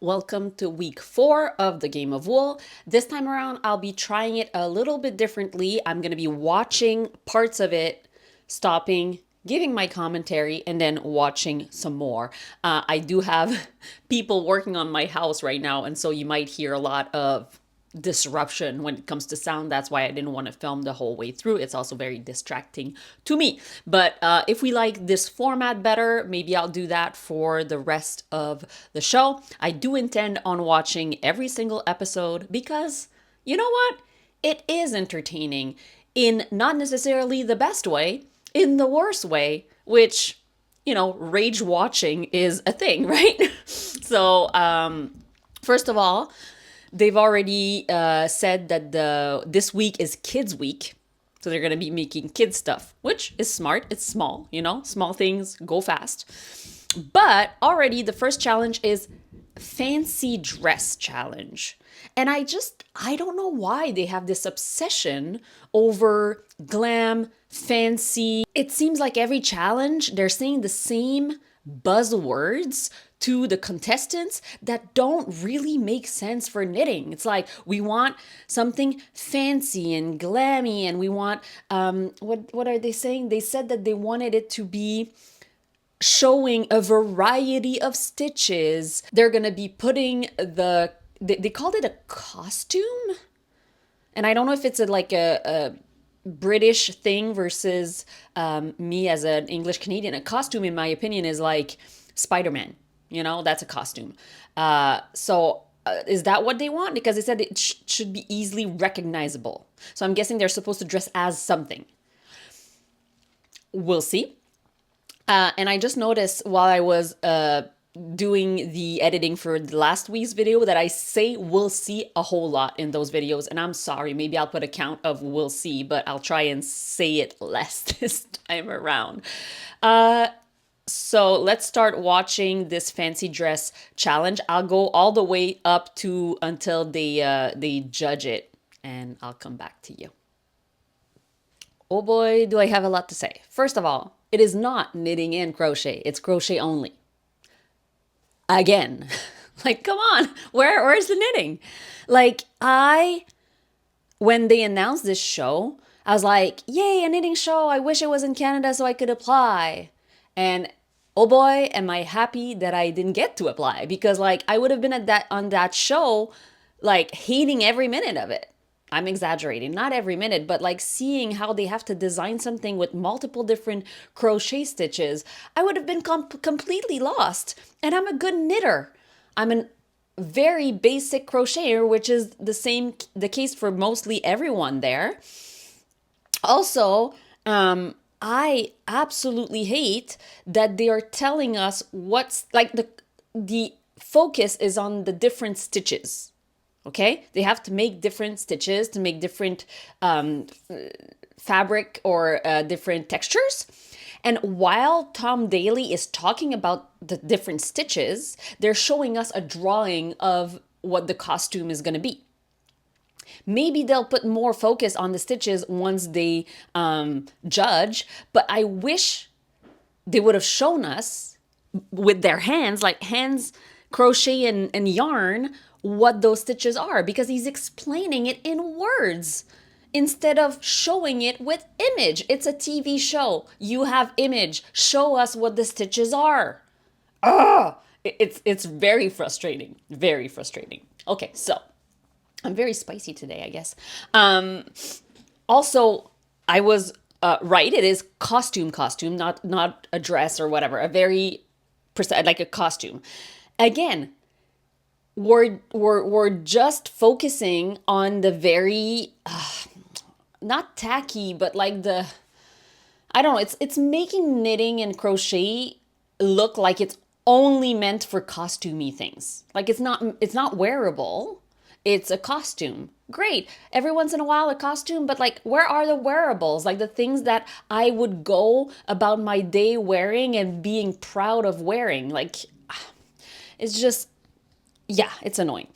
Welcome to week 4 of the Game of Wool. This time around, I'll be trying it a little bit differently. I'm going to be watching parts of it, stopping, giving my commentary, and then watching some more. I do have people working on my house right now, and so you might hear a lot of disruption when it comes to sound. That's why I didn't want to film the whole way through. It's also very distracting to me. But if we like this format better, maybe I'll do that for the rest of the show. I do intend on watching every single episode because you know what? It is entertaining in not necessarily the best way, in the worst way, which, rage watching is a thing, right? First of all, they've already said that this week is Kids Week. So they're going to be making kids stuff, which is smart. It's small, small things go fast. But already the first challenge is fancy dress challenge. And I don't know why they have this obsession over glam, fancy. It seems like every challenge, they're saying the same buzzwords to the contestants that don't really make sense for knitting. It's like we want something fancy and glammy, and we want what are they saying? They said that they wanted it to be showing a variety of stitches. They're gonna be putting they called it a costume, and I don't know if it's a British thing versus me as an English Canadian. A costume, in my opinion, is like Spider-Man. That's a costume. Is that what they want? Because they said it should be easily recognizable. So I'm guessing they're supposed to dress as something. We'll see. And I just noticed while I was doing the editing for the last week's video that I say we'll see a whole lot in those videos. And I'm sorry, maybe I'll put a count of we'll see, but I'll try and say it less this time around. So let's start watching this fancy dress challenge. I'll go all the way up to until they judge it, and I'll come back to you. Oh boy, do I have a lot to say. First of all, it is not knitting and crochet. It's crochet only. Again. Like, come on. Where's the knitting? Like, when they announced this show, I was like, yay, a knitting show. I wish it was in Canada so I could apply. And oh boy, am I happy that I didn't get to apply, because like I would have been on that show, like hating every minute of it. I'm exaggerating, not every minute, but like seeing how they have to design something with multiple different crochet stitches, I would have been completely lost. And I'm a good knitter. I'm a very basic crocheter, which is the case for mostly everyone there. Also, I absolutely hate that they are telling us what's like the focus is on the different stitches. Okay, they have to make different stitches to make different fabric or different textures. And while Tom Daly is talking about the different stitches, they're showing us a drawing of what the costume is going to be. Maybe they'll put more focus on the stitches once they judge, but I wish they would have shown us with their hands, like hands, crochet and yarn, what those stitches are, because he's explaining it in words instead of showing it with image. It's a TV show. You have image. Show us what the stitches are. It's very frustrating. Very frustrating. Okay, so I'm very spicy today, I guess. Also, I was right. It is costume, not a dress or whatever. A very precise, like a costume. Again, we're just focusing on the very not tacky, but like I don't know. It's making knitting and crochet look like it's only meant for costumey things. Like it's not wearable. It's a costume. Great. Every once in a while a costume, but like where are the wearables? Like the things that I would go about my day wearing and being proud of wearing. Like it's just, yeah, it's annoying.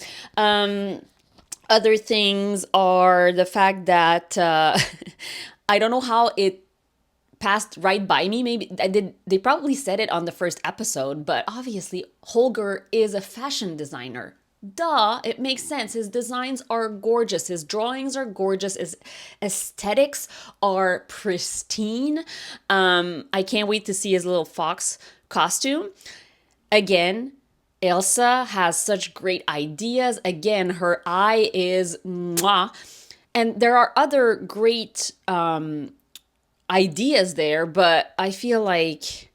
Other things are the fact that I don't know how it passed right by me. Maybe I did. They probably said it on the first episode, but obviously Holger is a fashion designer. Duh, it makes sense. His designs are gorgeous. His drawings are gorgeous. His aesthetics are pristine. I can't wait to see his little fox costume. Again, Elsa has such great ideas. Again, her eye is mwah. And there are other great ideas there, but I feel like,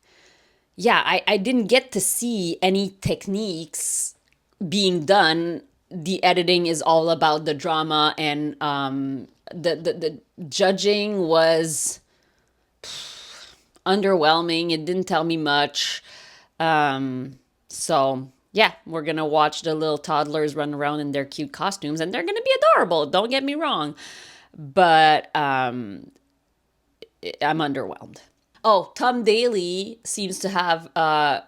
yeah, I didn't get to see any techniques being done. The editing is all about the drama, and the judging was underwhelming. It didn't tell me much. So yeah, we're gonna watch the little toddlers run around in their cute costumes, and they're gonna be adorable. Don't get me wrong, but I'm underwhelmed. Oh, Tom Daly seems to have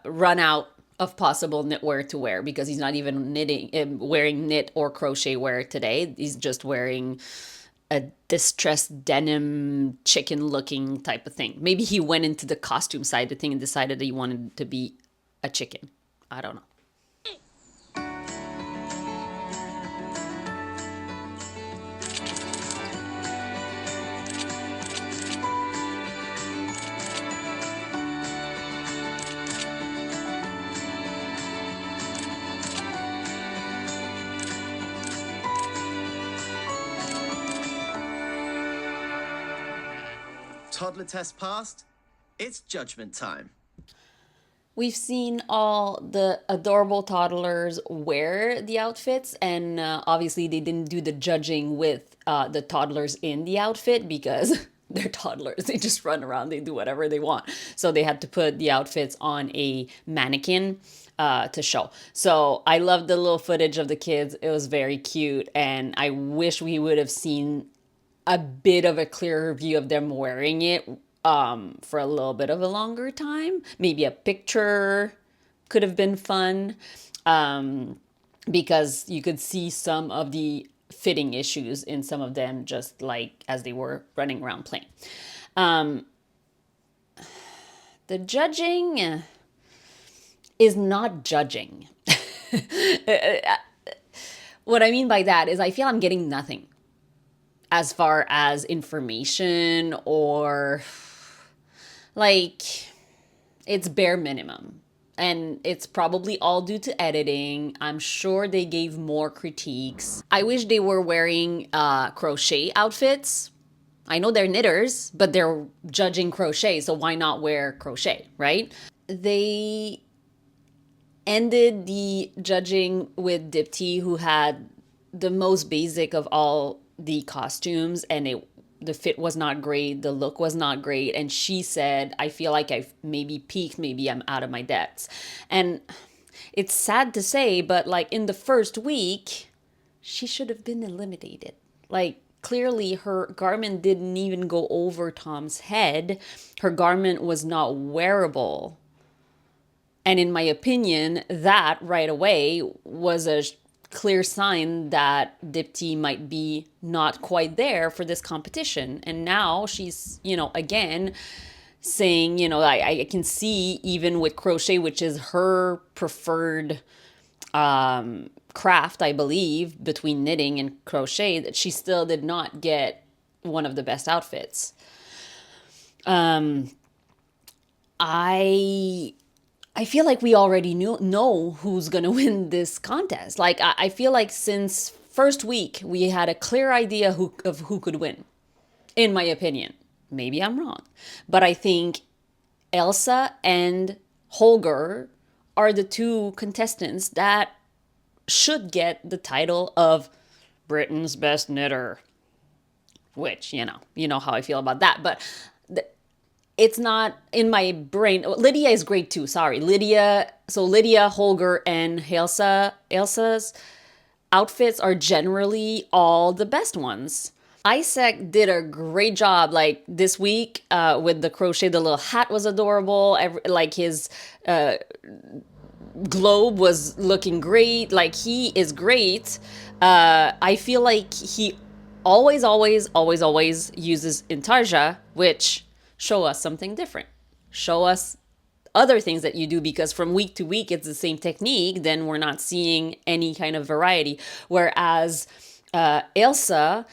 run out of possible knitwear to wear because he's not even wearing knit or crochet wear today. He's just wearing a distressed denim chicken looking type of thing. Maybe he went into the costume side of the thing and decided that he wanted to be a chicken. I don't know. Toddler test passed. It's judgment time. We've seen all the adorable toddlers wear the outfits, and obviously they didn't do the judging with the toddlers in the outfit because they're toddlers. They just run around, they do whatever they want. So they had to put the outfits on a mannequin to show. So I loved the little footage of the kids. It was very cute, and I wish we would have seen a bit of a clearer view of them wearing it for a little bit of a longer time. Maybe a picture could have been fun because you could see some of the fitting issues in some of them, just like as they were running around playing. The judging is not judging. What I mean by that is I feel I'm getting nothing as far as information, or like, it's bare minimum. And it's probably all due to editing. I'm sure they gave more critiques. I wish they were wearing crochet outfits. I know they're knitters, but they're judging crochet, so why not wear crochet, right? They ended the judging with Dipti, who had the most basic of all the costumes, and the fit was not great, the look was not great, and she said, I feel like I've maybe peaked, maybe I'm out of my depths. And it's sad to say, but like in the first week, she should have been eliminated. Like, clearly her garment didn't even go over Tom's head. Her garment was not wearable. And in my opinion, that right away was a clear sign that Dipti might be not quite there for this competition. And now she's, again saying, I can see even with crochet, which is her preferred craft, I believe, between knitting and crochet, that she still did not get one of the best outfits. I feel like we already know who's going to win this contest. Like, I feel like since first week, we had a clear idea of who could win, in my opinion. Maybe I'm wrong. But I think Elsa and Holger are the two contestants that should get the title of Britain's best knitter. Which, you know how I feel about that. But it's not in my brain. Lydia is great too. Sorry. Lydia, Holger, and Elsa's outfits are generally all the best ones. Isaac did a great job, like this week with the crochet. The little hat was adorable. Like his globe was looking great. Like, he is great. I feel like he always uses Intarsia, which Show us something different. Show us other things that you do, because from week to week it's the same technique, then we're not seeing any kind of variety. Whereas Ilsa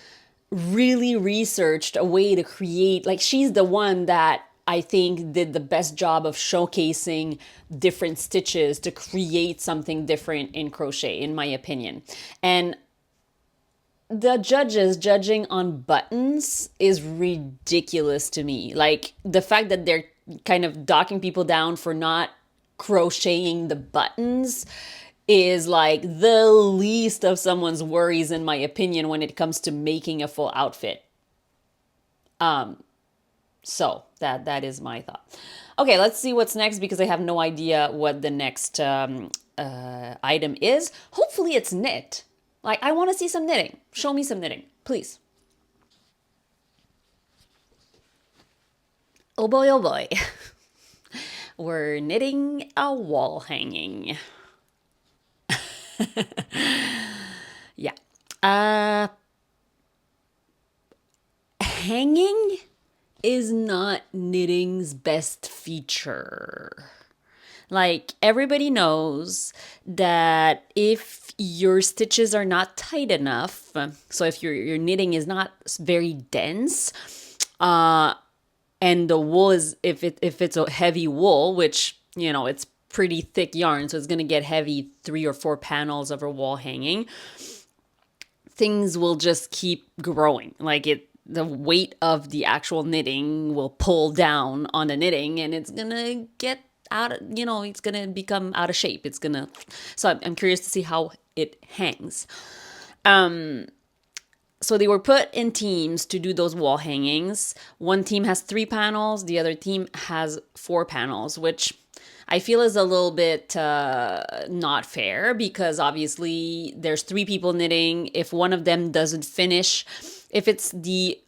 really researched a way to create, like, she's the one that I think did the best job of showcasing different stitches to create something different in crochet, in my opinion. And the judges judging on buttons is ridiculous to me. Like, the fact that they're kind of docking people down for not crocheting the buttons is like the least of someone's worries, in my opinion, when it comes to making a full outfit. So that is my thought. Okay, let's see what's next, because I have no idea what the next item is. Hopefully it's knit. Like, I want to see some knitting. Show me some knitting, please. Oh boy, oh boy. We're knitting a wall hanging. Yeah. Uh, Hanging is not knitting's best feature. Like, everybody knows that if your stitches are not tight enough, so if your knitting is not very dense, and the wool is, if it's a heavy wool, which, it's pretty thick yarn, so it's going to get heavy, 3 or 4 panels of a wall hanging, things will just keep growing. Like, the weight of the actual knitting will pull down on the knitting, and it's gonna get out of, it's gonna become out of shape. So I'm curious to see how it hangs. So they were put in teams to do those wall hangings. One team has 3 panels, the other team has 4 panels, which I feel is a little bit not fair, because obviously there's 3 people knitting. If one of them doesn't finish, if it's the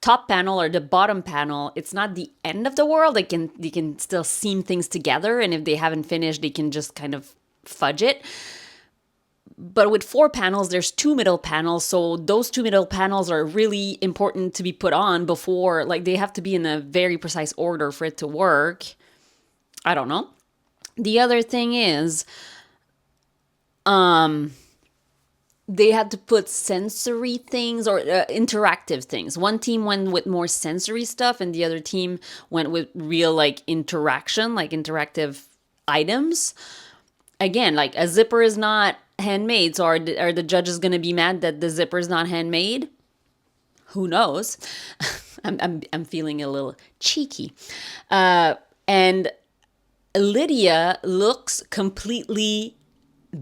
top panel or the bottom panel, it's not the end of the world. They can still seam things together, and if they haven't finished, they can just kind of fudge it. But with 4 panels, there's 2 middle panels, so those 2 middle panels are really important to be put on before, like, they have to be in a very precise order for it to work. I don't know. The other thing is, they had to put sensory things, or interactive things. One team went with more sensory stuff, and the other team went with real, like, interaction, like interactive items. Again, like, a zipper is not handmade, so are the judges going to be mad that the zipper is not handmade? Who knows? I'm feeling a little cheeky. And Lydia looks completely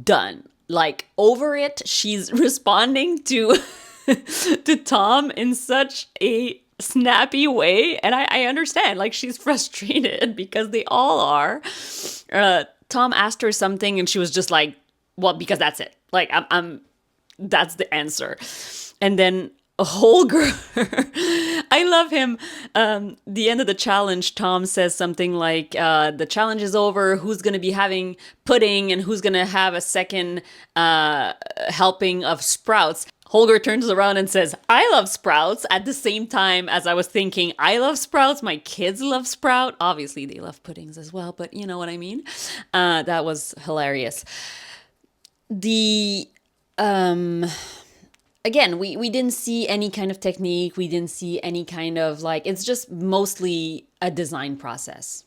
done, like, over it. She's responding to to Tom in such a snappy way, and I understand, like, she's frustrated because they all are. Tom asked her something, and she was just like, well, because that's it, like, I'm that's the answer. And then Holger, I love him. The end of the challenge, Tom says something like, the challenge is over, who's going to be having pudding and who's going to have a second helping of sprouts. Holger turns around and says, I love sprouts, at the same time as I was thinking, I love sprouts, my kids love sprout. Obviously, they love puddings as well, but you know what I mean? That was hilarious. The Again, we didn't see any kind of technique. We didn't see any kind of, like, it's just mostly a design process.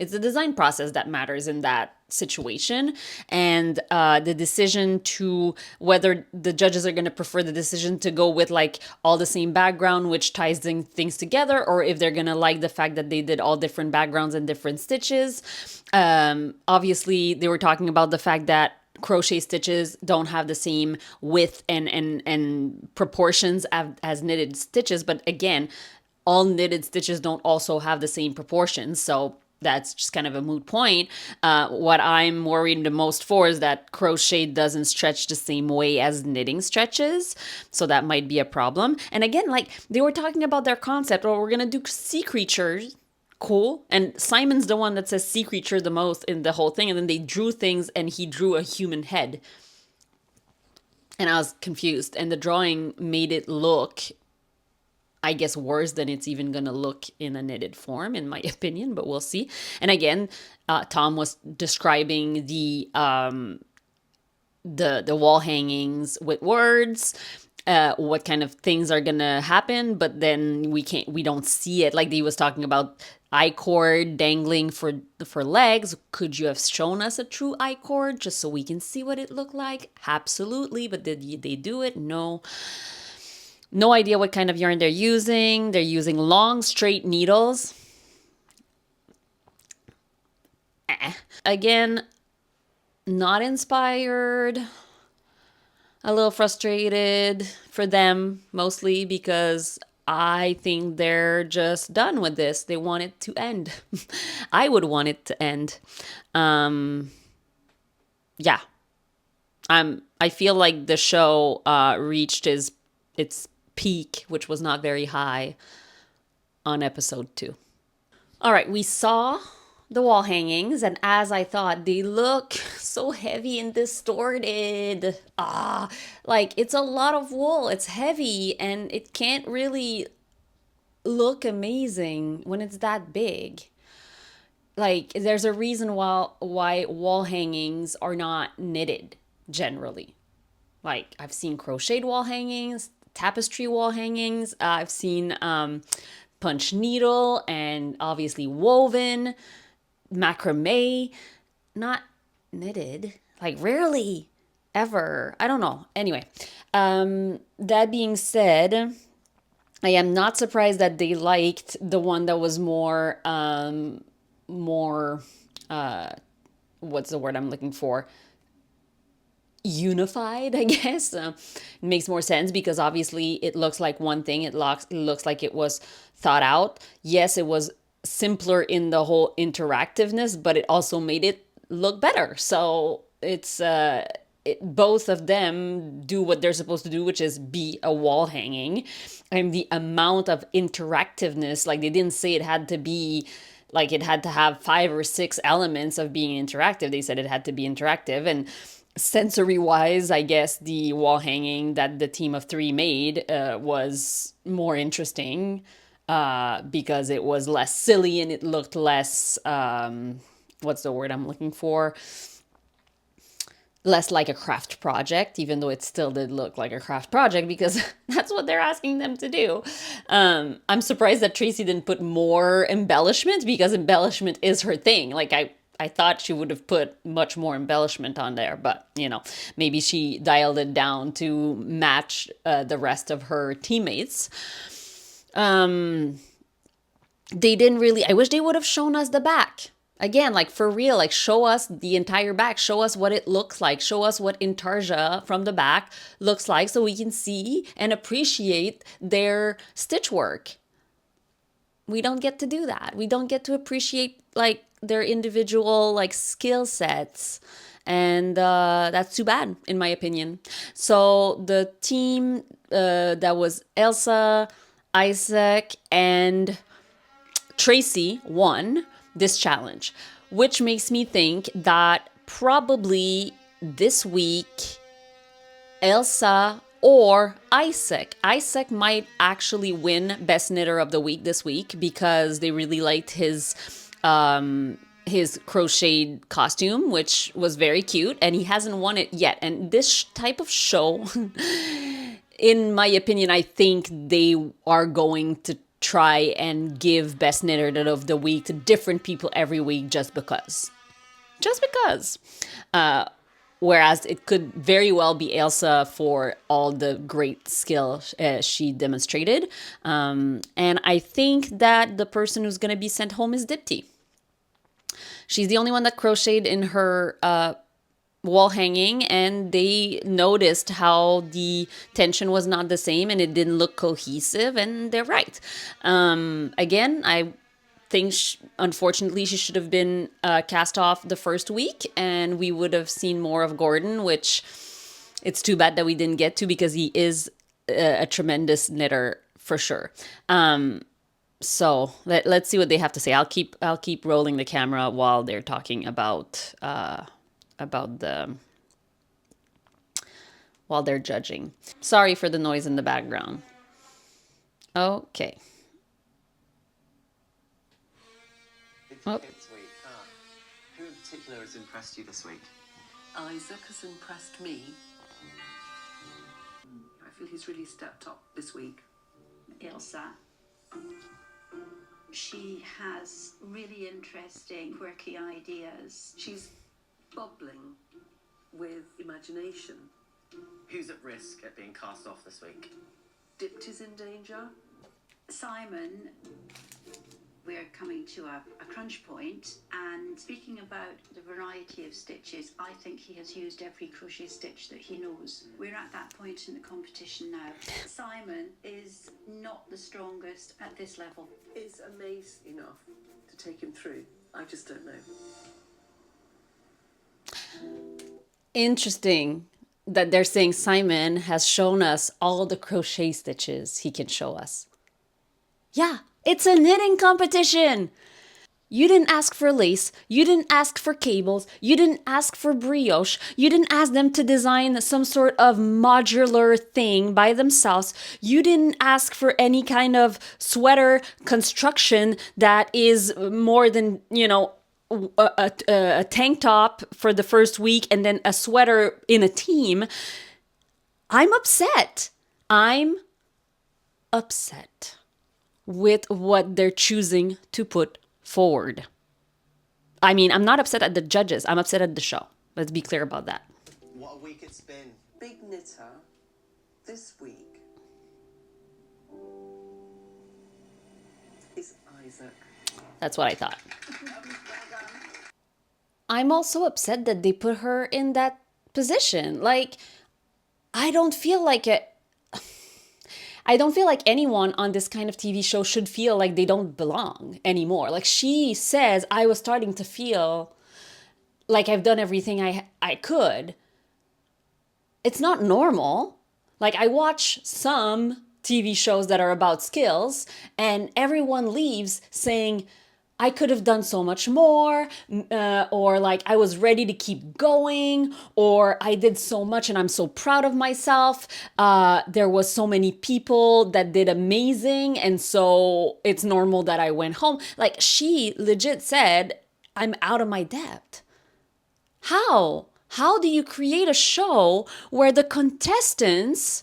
It's the design process that matters in that situation. And the decision to whether the judges are going to prefer the decision to go with, like, all the same background, which ties things together, or if they're going to like the fact that they did all different backgrounds and different stitches. Obviously, they were talking about the fact that crochet stitches don't have the same width and proportions as knitted stitches. But again, all knitted stitches don't also have the same proportions. So that's just kind of a moot point. What I'm worried the most for is that crochet doesn't stretch the same way as knitting stretches. So that might be a problem. And again, like, they were talking about their concept, or we're going to do sea creatures. Cool. And Simon's the one that says sea creature the most in the whole thing. And then they drew things, and he drew a human head. And I was confused. And the drawing made it look I guess worse than it's even gonna look in a knitted form, in my opinion. But we'll see. And again, Tom was describing the wall hangings with words, what kind of things are gonna happen, but then we don't see it. Like he was talking about I cord dangling for legs. Could you have shown us a true I cord just so we can see what it looked like? Absolutely. But did they do it? No. No idea what kind of yarn they're using. They're using long straight needles. Again, not inspired. A little frustrated for them, mostly because I think they're just done with this. They want it to end. I would want it to end. Um, yeah, I feel like the show reached its peak, which was not very high, on episode 2. All right, we saw the wall hangings, and as I thought, they look so heavy and distorted. Like it's a lot of wool, it's heavy, and it can't really look amazing when it's that big. Like there's a reason why wall hangings are not knitted generally. Like I've seen crocheted wall hangings, tapestry wall hangings. I've seen punch needle and obviously woven, macrame, not knitted. Like rarely, ever. I don't know. Anyway, that being said, I am not surprised that they liked the one that was more what's the word I'm looking for, unified, I guess. It makes more sense because obviously it looks like one thing. It looks like it was thought out. Yes, it was simpler in the whole interactiveness, but it also made it look better. So both of them do what they're supposed to do, which is be a wall hanging. And the amount of interactiveness, like they didn't say it had to be like it had to have 5 or 6 elements of being interactive. They said it had to be interactive. And sensory wise, I guess the wall hanging that the team of 3 made was more interesting because it was less silly and it looked less, what's the word I'm looking for? Less like a craft project, even though it still did look like a craft project because that's what they're asking them to do. I'm surprised that Tracy didn't put more embellishment because embellishment is her thing. Like I thought she would have put much more embellishment on there, but maybe she dialed it down to match the rest of her teammates. They didn't really, I wish they would have shown us the back. Again, like for real, like show us the entire back, show us what it looks like, show us what Intarsia from the back looks like so we can see and appreciate their stitch work. We don't get to do that. We don't get to appreciate like their individual like skill sets. And that's too bad, in my opinion. So the team that was Elsa, Isaac, and Tracy won this challenge, which makes me think that probably this week, Elsa or Isaac. Isaac might actually win Best Knitter of the Week this week because they really liked his crocheted costume, which was very cute, and he hasn't won it yet. And this type of show, in my opinion, I think they are going to try and give Best Knitter of the Week to different people every week just because. Just because. Whereas it could very well be Elsa for all the great skill she demonstrated. And I think that the person who's going to be sent home is Dipti. She's the only one that crocheted in her wall hanging, and they noticed how the tension was not the same and it didn't look cohesive, and they're right. Again, I think unfortunately she should have been cast off the first week and we would have seen more of Gordon, which it's too bad that we didn't get to because he is a tremendous knitter for sure. So let's see what they have to say. I'll keep rolling the camera while they're talking about while they're judging. Sorry for the noise in the background. Okay. It's Oh, Kids Week. Who in particular has impressed you this week? Isaac has impressed me. I feel he's really stepped up this week. Ilsa. She has really interesting, quirky ideas. She's bubbling with imagination. Who's at risk at being cast off this week? Dipped is in danger. Simon, we're coming to a crunch point, and speaking about the variety of stitches, I think he has used every crochet stitch that he knows. We're at that point in the competition now. Simon is not the strongest at this level. Is Amaze enough to take him through? I just don't know. interesting that they're saying Simon has shown us all the crochet stitches he can show us. Yeah, it's a knitting competition. You didn't ask for lace. You didn't ask for cables. You didn't ask for brioche. You didn't ask them to design some sort of modular thing by themselves. You didn't ask for any kind of sweater construction that is more than, a tank top for the first week and then a sweater in a team. I'm upset. I'm upset with what they're choosing to put forward. I mean, I'm not upset at the judges. I'm upset at the show. Let's be clear about that. What a week it's been. Big knitter this week is Isaac. That's what I thought. I'm also upset that they put her in that position. Like, I don't feel like it. I don't feel like anyone on this kind of TV show should feel like they don't belong anymore. Like she says, I was starting to feel like I've done everything I could. It's not normal. Like I watch some TV shows that are about skills and everyone leaves saying, I could have done so much more, or like I was ready to keep going, or I did so much and I'm so proud of myself. There was so many people that did amazing, and so it's normal that I went home. Like she legit said, I'm out of my depth. How? How do you create a show where the contestants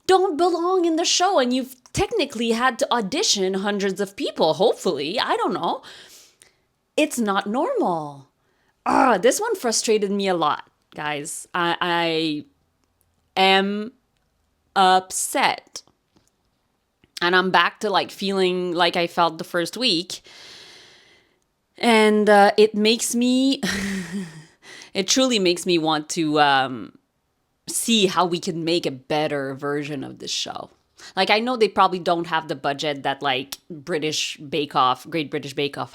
don't belong in the show and you've technically had to audition hundreds of people, hopefully? I don't know. It's not normal. This one frustrated me a lot, guys. I am upset. And I'm back to like feeling like I felt the first week. And it makes me, it truly makes me want to see how we can make a better version of this show. Like I know they probably don't have the budget that like Great British Bake Off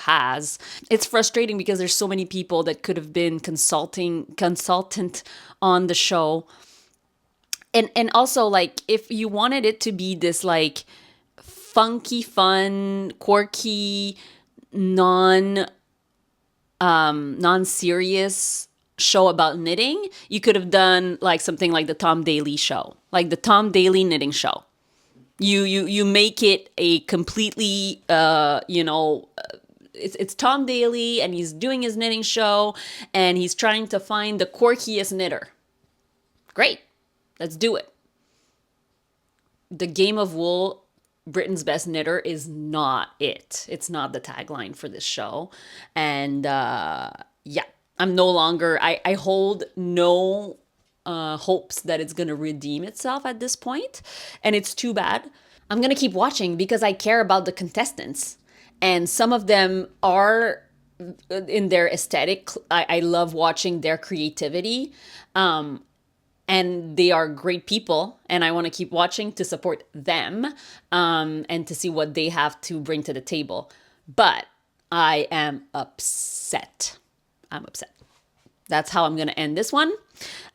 has. It's frustrating because there's so many people that could have been consultant on the show. And also like if you wanted it to be this like funky, fun, quirky, non-serious show about knitting, you could have done like something like the Tom Daly show, like the Tom Daly knitting show. You make it a completely it's Tom Daly and he's doing his knitting show and he's trying to find the quirkiest knitter. Great, let's do it. The Game of Wool, Britain's Best Knitter is not it. It's not the tagline for this show. And yeah, I'm no longer, I hold no hopes that it's going to redeem itself at this point. And it's too bad. I'm going to keep watching because I care about the contestants. And some of them are in their aesthetic. I love watching their creativity. And they are great people. And I want to keep watching to support them and to see what they have to bring to the table. But I am upset. I'm upset. That's how I'm going to end this one.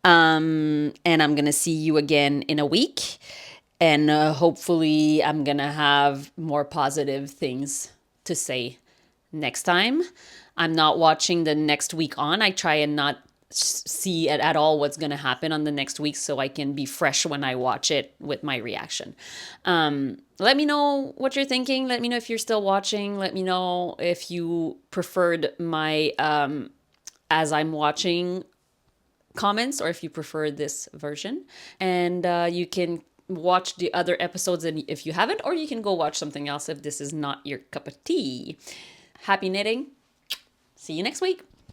And I'm going to see you again in a week. And hopefully I'm going to have more positive things to say next time. I'm not watching the next week on. I try and not see at all what's going to happen on the next week, so I can be fresh when I watch it with my reaction. Let me know what you're thinking. Let me know if you're still watching. Let me know if you preferred my as I'm watching comments, or if you prefer this version. And you can watch the other episodes if you haven't, or you can go watch something else if this is not your cup of tea. Happy knitting. See you next week.